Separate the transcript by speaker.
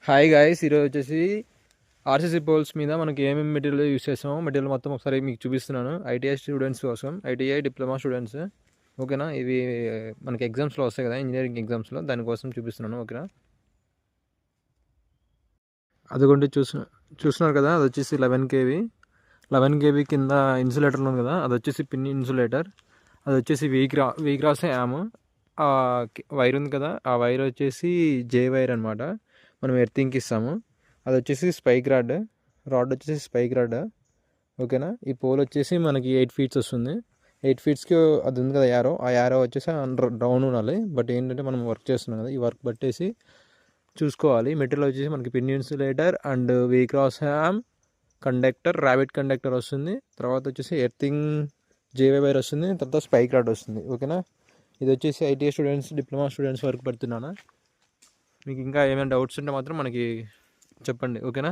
Speaker 1: Hi guys, ఈరోజు వచ్చేసి RCC poles మీద మనకి ఏమేమి మెటీరియల్ యూస్ చేస్తామో మెటీరియల్ మొత్తం ఒకసారి మీకు చూపిస్తున్నాను. ఐటీఐ స్టూడెంట్స్ కోసం, ఐటీఐ డిప్లొమా స్టూడెంట్స్. ఓకేనా, ఇవి మనకి ఎగ్జామ్స్లో వస్తాయి కదా, ఇంజనీరింగ్ ఎగ్జామ్స్లో, దానికోసం చూపిస్తున్నాను. ఓకేనా, అదిగోండి చూస్తున్నారు కదా, అది వచ్చేసి 11 kV కింద ఇన్సులేటర్ ఉంది కదా, అది వచ్చేసి పిన్ ఇన్సులేటర్. అది వచ్చేసి వీక్రాస్ యామ్. ఆ వైర్ ఉంది కదా, ఆ వైర్ వచ్చేసి జే వైర్ అనమాట, మనం ఎర్తింగ్కి ఇస్తాము. అది వచ్చేసి స్పైక్ రాడ్ వచ్చేసి స్పైక్ రాడ్. ఓకేనా, ఈ పోల్ వచ్చేసి మనకి 8 feet వస్తుంది. 8 feetకి అది ఉంది కదా యారో, ఆ యారో వచ్చేసి డౌన్ ఉండాలి. బట్ ఏంటంటే మనం వర్క్ చేస్తున్నాం కదా, ఈ వర్క్ బట్టేసి చూసుకోవాలి. మెటీరియల్ వచ్చేసి మనకి pin insulator and V cross arm, conductor, rabbit conductor వస్తుంది. తర్వాత వచ్చేసి ఎర్తింగ్ జేవై వైర్ వస్తుంది. తర్వాత స్పైక్ రాడ్ వస్తుంది. ఓకేనా, ఇది వచ్చేసి ఐటీఐ స్టూడెంట్స్, డిప్లొమా స్టూడెంట్స్ వరకు పెడుతున్నాను. మీకు ఇంకా ఏమైనా డౌట్స్ ఉంటే మాత్రం మనకి చెప్పండి. ఓకేనా.